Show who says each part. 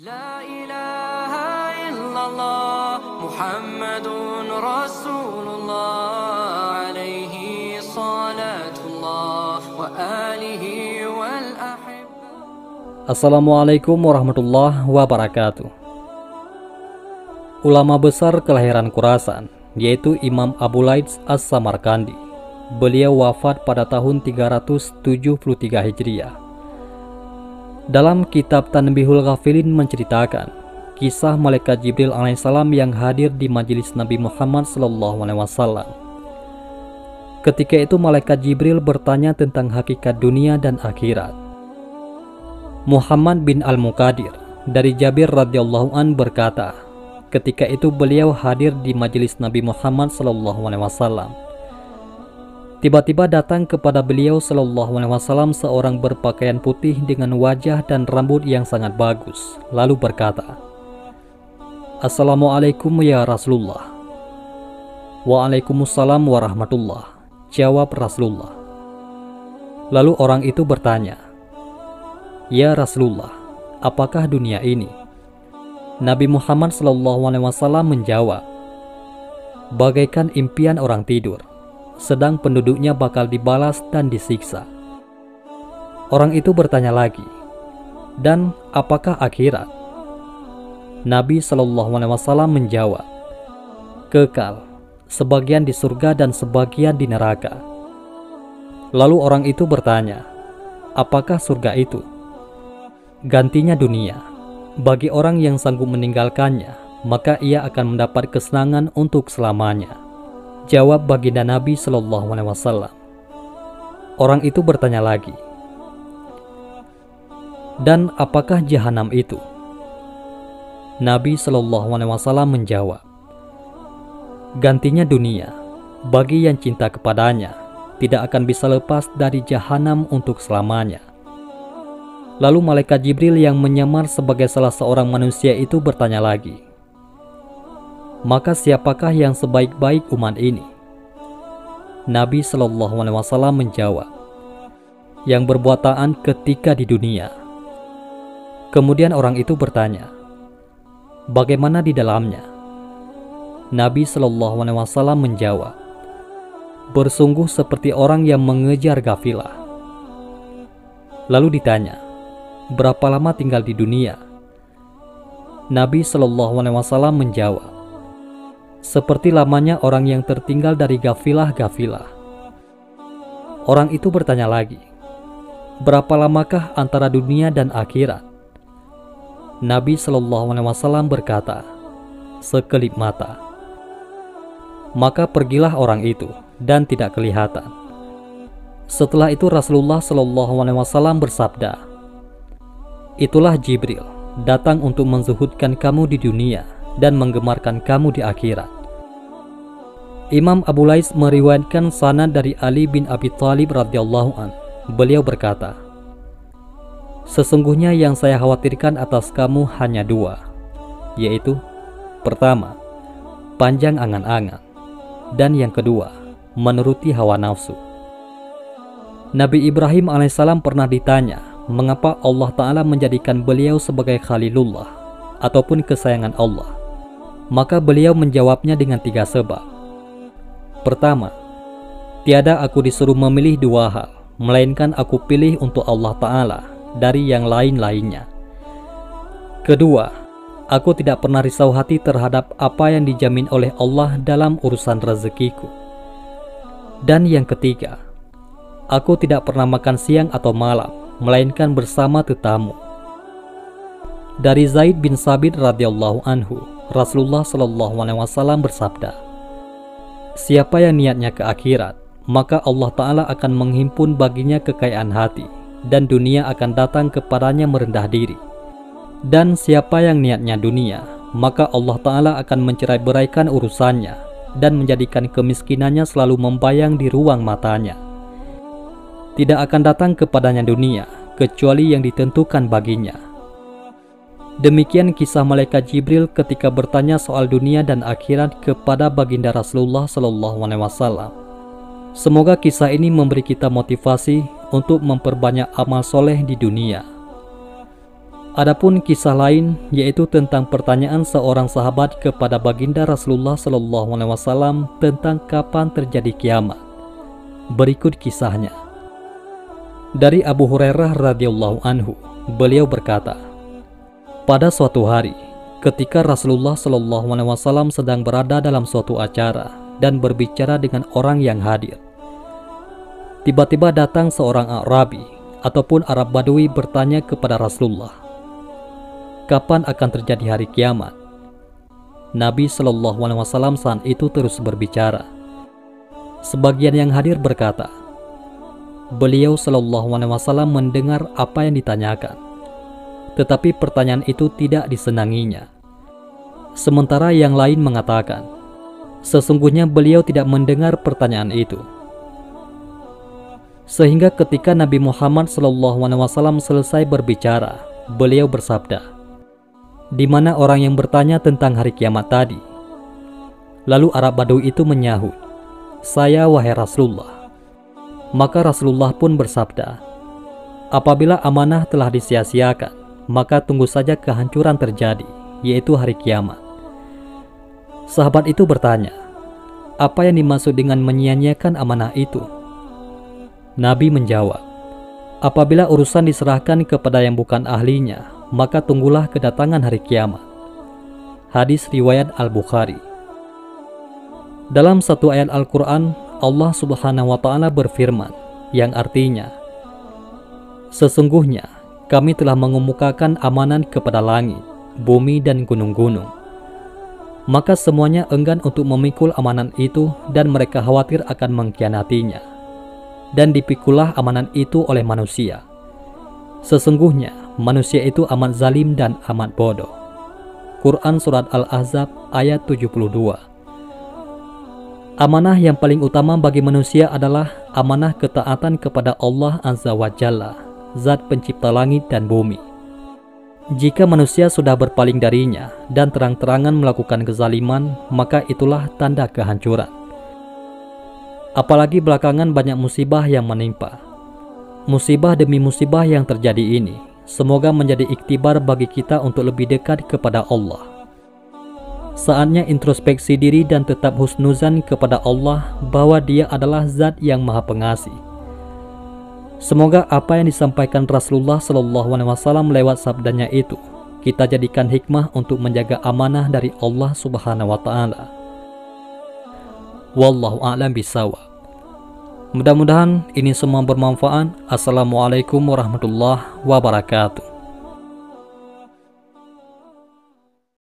Speaker 1: La ilaha illallah Muhammadun Rasulullah alaihi salatullah wa alihi wal ahibba.
Speaker 2: Assalamualaikum warahmatullahi wabarakatuh. Ulama besar kelahiran Khurasan, yaitu Imam Abu Laits As-Samarkandi. Beliau wafat pada tahun 373 Hijriah. Dalam kitab Tanbihul Ghafilin menceritakan kisah malaikat Jibril alaihissalam yang hadir di majelis Nabi Muhammad SAW. Ketika itu malaikat Jibril bertanya tentang hakikat dunia dan akhirat. Muhammad bin Al-Muqadir dari Jabir radhiyallahu an berkata, ketika itu beliau hadir di majelis Nabi Muhammad SAW. Tiba-tiba datang kepada beliau SAW seorang berpakaian putih dengan wajah dan rambut yang sangat bagus, lalu berkata, "Assalamualaikum ya Rasulullah." "Waalaikumsalam warahmatullah," jawab Rasulullah. Lalu orang itu bertanya, "Ya Rasulullah, apakah dunia ini?" Nabi Muhammad SAW menjawab, "Bagaikan impian orang tidur, sedang penduduknya bakal dibalas dan disiksa." Orang itu bertanya lagi, "Dan apakah akhirat?" Nabi SAW menjawab, "Kekal, sebagian di surga dan sebagian di neraka." Lalu orang itu bertanya, "Apakah surga itu?" "Gantinya dunia. Bagi orang yang sanggup meninggalkannya, maka ia akan mendapat kesenangan untuk selamanya," jawab baginda Nabi SAW. Orang itu bertanya lagi, "Dan apakah jahanam itu?" Nabi SAW menjawab, "Gantinya dunia. Bagi yang cinta kepadanya, tidak akan bisa lepas dari jahanam untuk selamanya." Lalu malaikat Jibril yang menyamar sebagai salah seorang manusia itu bertanya lagi, "Maka siapakah yang sebaik-baik umat ini?" Nabi SAW menjawab, "Yang berbuat taat ketika di dunia." Kemudian orang itu bertanya, "Bagaimana di dalamnya?" Nabi SAW menjawab, "Bersungguh seperti orang yang mengejar gafilah." Lalu ditanya, "Berapa lama tinggal di dunia?" Nabi SAW menjawab, "Seperti lamanya orang yang tertinggal dari gafilah-gafilah." Orang itu bertanya lagi, "Berapa lamakah antara dunia dan akhirat?" Nabi SAW berkata, "Sekelip mata." Maka pergilah orang itu dan tidak kelihatan. Setelah itu Rasulullah SAW bersabda, "Itulah Jibril, datang untuk menzuhudkan kamu di dunia dan menggemarkan kamu di akhirat." Imam Abu Laits meriwayatkan sanad dari Ali bin Abi Thalib radhiyallahu an. Beliau berkata, "Sesungguhnya yang saya khawatirkan atas kamu hanya dua, yaitu pertama, panjang angan-angan, dan yang kedua, menuruti hawa nafsu." Nabi Ibrahim alaihissalam pernah ditanya mengapa Allah Ta'ala menjadikan beliau sebagai Khalilullah ataupun kesayangan Allah. Maka beliau menjawabnya dengan 3 sebab. Pertama, tiada aku disuruh memilih 2 hal, melainkan aku pilih untuk Allah Ta'ala dari yang lain-lainnya. Kedua, aku tidak pernah risau hati terhadap apa yang dijamin oleh Allah dalam urusan rezekiku. Dan yang ketiga, aku tidak pernah makan siang atau malam, melainkan bersama tetamu. Dari Zaid bin Sabit radhiyallahu anhu, Rasulullah SAW bersabda, "Siapa yang niatnya ke akhirat, maka Allah Ta'ala akan menghimpun baginya kekayaan hati, dan dunia akan datang kepadanya merendah diri. Dan siapa yang niatnya dunia, maka Allah Ta'ala akan mencerai-beraikan urusannya, dan menjadikan kemiskinannya selalu membayang di ruang matanya. Tidak akan datang kepadanya dunia, kecuali yang ditentukan baginya." Demikian kisah malaikat Jibril ketika bertanya soal dunia dan akhirat kepada baginda Rasulullah SAW. Semoga kisah ini memberi kita motivasi untuk memperbanyak amal soleh di dunia. Adapun kisah lain yaitu tentang pertanyaan seorang sahabat kepada baginda Rasulullah SAW tentang kapan terjadi kiamat. Berikut kisahnya. Dari Abu Hurairah radhiyallahu anhu, beliau berkata, pada suatu hari, ketika Rasulullah SAW sedang berada dalam suatu acara dan berbicara dengan orang yang hadir, tiba-tiba datang seorang Arabi ataupun Arab Badui bertanya kepada Rasulullah, kapan akan terjadi hari kiamat? Nabi SAW saat itu terus berbicara. Sebagian yang hadir berkata, beliau SAW mendengar apa yang ditanyakan, tetapi pertanyaan itu tidak disenanginya. Sementara yang lain mengatakan, sesungguhnya beliau tidak mendengar pertanyaan itu. Sehingga ketika Nabi Muhammad SAW selesai berbicara, beliau bersabda, di mana orang yang bertanya tentang hari kiamat tadi? Lalu Arab Badui itu menyahut, saya wahai Rasulullah. Maka Rasulullah pun bersabda, apabila amanah telah disia-siakan, maka tunggu saja kehancuran terjadi, yaitu hari kiamat. Sahabat itu bertanya, apa yang dimaksud dengan menyia-nyiakan amanah itu? Nabi menjawab, apabila urusan diserahkan kepada yang bukan ahlinya, maka tunggulah kedatangan hari kiamat. Hadis riwayat Al-Bukhari. Dalam satu ayat Al-Quran, Allah Subhanahu wa Ta'ala berfirman, yang artinya, sesungguhnya kami telah mengemukakan amanan kepada langit, bumi, dan gunung-gunung. Maka semuanya enggan untuk memikul amanan itu dan mereka khawatir akan mengkhianatinya. Dan dipikulah amanan itu oleh manusia. Sesungguhnya manusia itu amat zalim dan amat bodoh. Quran Surat Al-Ahzab ayat 72. Amanah yang paling utama bagi manusia adalah amanah ketaatan kepada Allah Azza wa Jalla, Zat pencipta langit dan bumi. Jika manusia sudah berpaling darinya dan terang-terangan melakukan kezaliman, maka itulah tanda kehancuran. Apalagi belakangan banyak musibah yang menimpa. Musibah demi musibah yang terjadi ini, semoga menjadi iktibar bagi kita untuk lebih dekat kepada Allah. Saatnya introspeksi diri dan tetap husnuzan kepada Allah bahwa Dia adalah Zat yang Maha Pengasih. Semoga apa yang disampaikan Rasulullah SAW lewat sabdanya itu kita jadikan hikmah untuk menjaga amanah dari Allah Subhanahu wa Ta'ala. Wallahu a'lam bishawab. Mudah-mudahan ini semua bermanfaat. Assalamualaikum warahmatullahi wabarakatuh.